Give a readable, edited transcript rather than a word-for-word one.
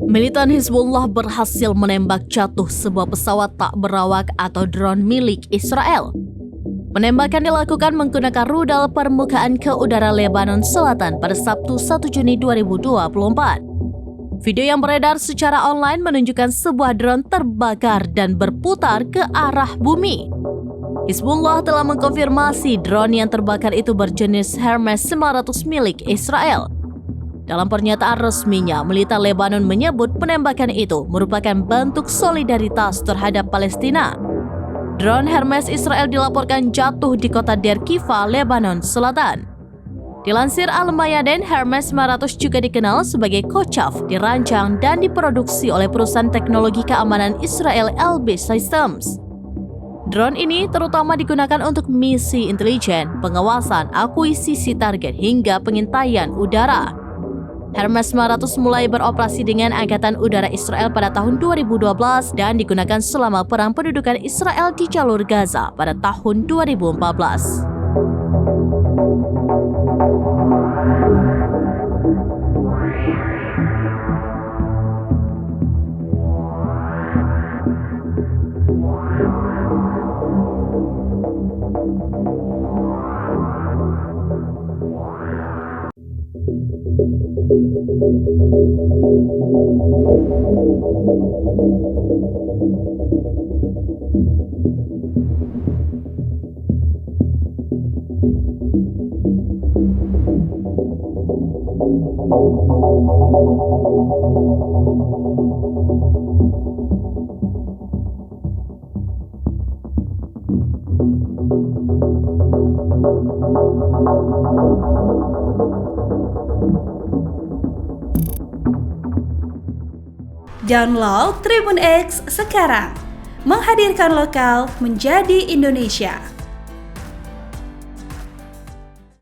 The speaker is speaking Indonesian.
Militan Hizbullah berhasil menembak jatuh sebuah pesawat tak berawak atau drone milik Israel. Penembakan dilakukan menggunakan rudal permukaan ke udara Lebanon Selatan pada Sabtu 1 Juni 2024. Video yang beredar secara online menunjukkan sebuah drone terbakar dan berputar ke arah bumi. Hizbullah telah mengkonfirmasi drone yang terbakar itu berjenis Hermes 900 milik Israel. Dalam pernyataan resminya, militer Lebanon menyebut penembakan itu merupakan bentuk solidaritas terhadap Palestina. Drone Hermes Israel dilaporkan jatuh di kota Deir Kiva, Lebanon Selatan. Dilansir Al-Mayadin, Hermes 900 juga dikenal sebagai Kochav, dirancang dan diproduksi oleh perusahaan teknologi keamanan Israel Elbit Systems. Drone ini terutama digunakan untuk misi intelijen, pengawasan, akuisisi target hingga pengintaian udara. Hermes 900 mulai beroperasi dengan Angkatan Udara Israel pada tahun 2012 dan digunakan selama perang pendudukan Israel di jalur Gaza pada tahun 2014. Download Tribun X sekarang, menghadirkan lokal menjadi Indonesia.